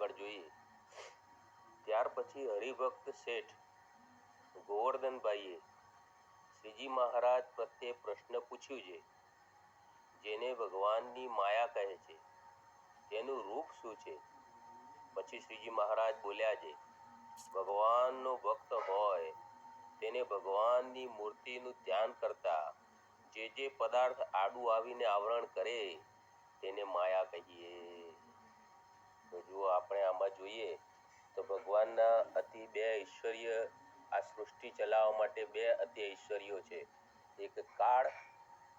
આગળ જોઈએ. ત્યાર પછી હરિભક્ત શેઠ ગોવર્ધનભાઈએ શ્રીજી મહારાજ પ્રત્યે પ્રશ્ન પૂછ્યું છે, જેને ભગવાનની માયા કહે છે તેનું રૂપ શું છે? પછી શ્રીજી મહારાજ બોલ્યા છે, ભગવાનનો ભક્ત હોય તેને ભગવાનની મૂર્તિનું ધ્યાન કરતા જે પદાર્થ આડું આવીને આવરણ કરે તેને માયા કહીએ. તો જો આપણે આમાં જોઈએ તો ભગવાનના અતિ બે ઐશ્વર્ય, આ સૃષ્ટિ ચલાવવા માટે બે અતિ ઐશ્વર્યો છે, એક કાળ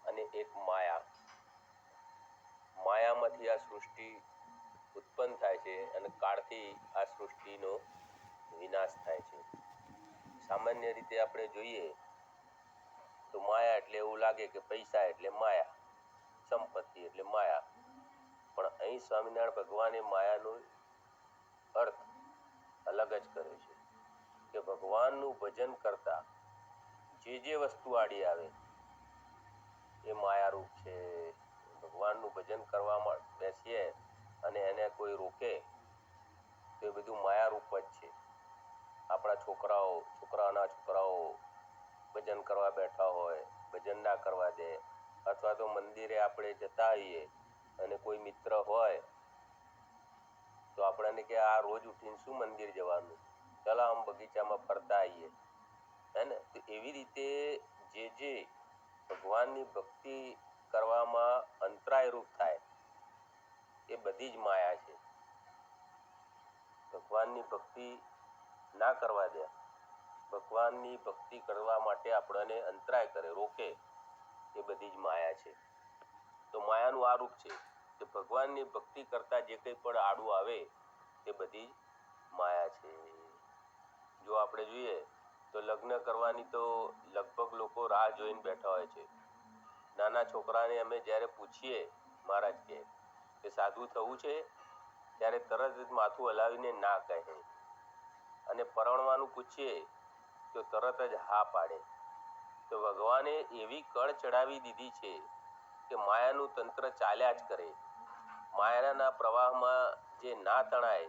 અને એક માયા. માયામાંથી આ સૃષ્ટિ ઉત્પન્ન થાય છે અને કાળથી આ સૃષ્ટિનો વિનાશ થાય છે. સામાન્ય રીતે આપણે જોઈએ તો માયા એટલે એવું લાગે કે પૈસા એટલે માયા, સંપત્તિ એટલે માયા. પણ અહીં સ્વામિનારાયણ ભગવાને માયાનો અર્થ અલગ જ કર્યો છે કે ભગવાનનું ભજન કરતા જે વસ્તુ આડી આવે એ માયારૂપ છે. ભગવાનનું ભજન કરવામાં બેસીએ અને એને કોઈ રોકે તો એ બધું માયારૂપ જ છે. આપણા છોકરાઓના છોકરાઓ ભજન કરવા બેઠા હોય, ભજન ના કરવા દે, અથવા તો મંદિરે આપણે જતા હોઈએ અને કોઈ મિત્ર હોય તો આપણને કે આ રોજ ઉઠીને શું મંદિર જવાનું, ચાલો આમ બગીચામાં ફરતા આવીએ, હે ને? તો એવી રીતે જે ભગવાનની ભક્તિ કરવામાં અંતરાય રૂપ થાય એ બધી જ માયા છે. ભગવાનની ભક્તિ ના કરવા દે, ભગવાનની ભક્તિ કરવા માટે આપણને અંતરાય કરે, રોકે, એ બધી જ માયા છે. તો માયાનું આ રૂપ છે કે ભગવાનની ભક્તિ કરતા જે કંઈ પણ આડું આવે તે બધી જ માયા છે. જો આપણે જોઈએ તો લગ્ન કરવાની તો લગભગ લોકો રાહ જોઈને બેઠા હોય છે. નાના છોકરાને અમે જ્યારે પૂછીએ, મહારાજ કે સાધુ થવું છે, ત્યારે તરત જ માથું હલાવીને ના કહે, અને પરણવાનું પૂછીએ તો તરત જ હા પાડે. તો ભગવાને એવી કળ ચડાવી દીધી છે કે માયાનું તંત્ર ચાલ્યા જ કરે. માયાના પ્રવાહમાં જે ના તણાય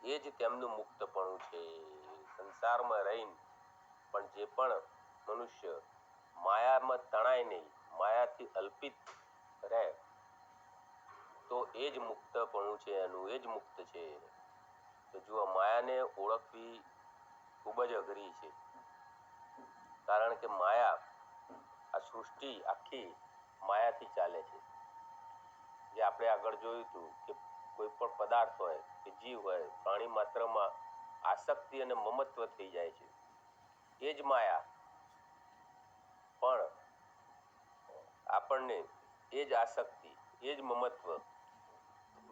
એ જ તેમનું મુક્તપણું છે. સંસારમાં રહીને પણ જે પણ મનુષ્ય માયામાં તણાય નહીં, માયાથી અલ્પિત રહે, તો એ જ મુક્તપણું છે એનું, એ જ મુક્ત છે. તો જુઓ, માયાને ઓળખવી ખૂબ જ અઘરી છે, કારણ કે માયા, આ સૃષ્ટિ આખી માયાથી ચાલે છે. જે આપણે આગળ જોયું હતું કે કોઈ પણ પદાર્થ હોય કે જીવ હોય, પ્રાણી માત્રમાં આસક્તિ અને મમત્વ થઈ જાય છે, એ જ માયા. પણ આપણને એ જ આસક્તિ, એ જ મમત્વ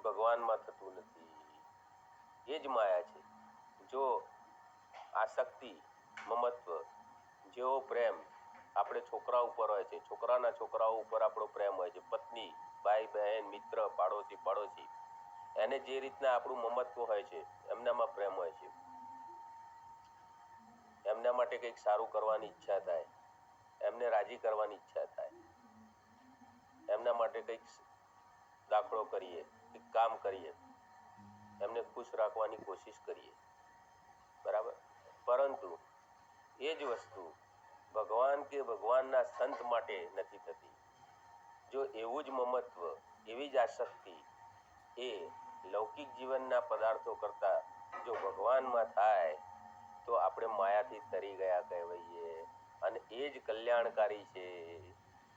ભગવાનમાં થતું નથી. એ જ માયા છે. જો આસક્તિ, મમત્વ, જેવો પ્રેમ આપણે છોકરા ઉપર હોય છે, છોકરાના છોકરાઓ ઉપર આપણો પ્રેમ હોય છે, પત્ની, ભાઈ બહેન, મિત્ર, પાડોશી, એને જે રીતના આપણું મમત્વ હોય છે એમનામાં પ્રેમ હોય છે. એમના માટે કંઈક સારું કરવાની ઈચ્છા થાય, એમને રાજી કરવાની ઈચ્છા થાય, એમના માટે કંઈક દાખલો કરીએ, કંઈક કામ કરીએ, એમને ખુશ રાખવાની કોશિશ કરીએ, બરાબર. પરંતુ એ જ વસ્તુ ભગવાન કે ભગવાનના સંત માટે નથી થતી. જો એવું જ મમત્વ, એવી જ આસક્તિ એ લૌકિક જીવનના પદાર્થો કરતા જો ભગવાનમાં થાય તો આપણે માયાથી તરી ગયા કહેવાઈએ, અને એ જ કલ્યાણકારી છે.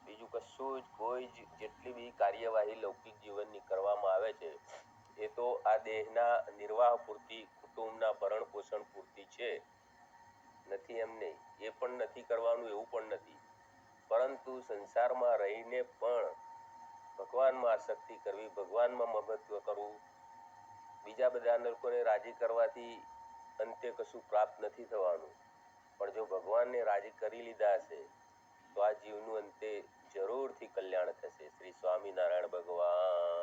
બીજું કશું જ કોઈ જ જેટલી બી કાર્યવાહી લૌકિક જીવનની કરવામાં આવે છે એ તો આ દેહના નિર્વાહ પૂરતી, કુટુંબના ભરણ પોષણ પૂરતી છે, નથી એમ નહીં. એ પણ નથી કરવાનું એવું પણ નથી, પરંતુ સંસારમાં રહીને પણ ભગવાનમાં આસક્તિ કરવી, ભગવાનમાં મમત્વ કરવું, બીજા બધા લોકોને રાજી કરવાથી અંતે કશું પ્રાપ્ત નથી થવાનું. પણ જો ભગવાનને રાજી કરી લીધા હશે તો આ જીવનું અંતે જરૂરથી કલ્યાણ થશે. શ્રી સ્વામિનારાયણ ભગવાન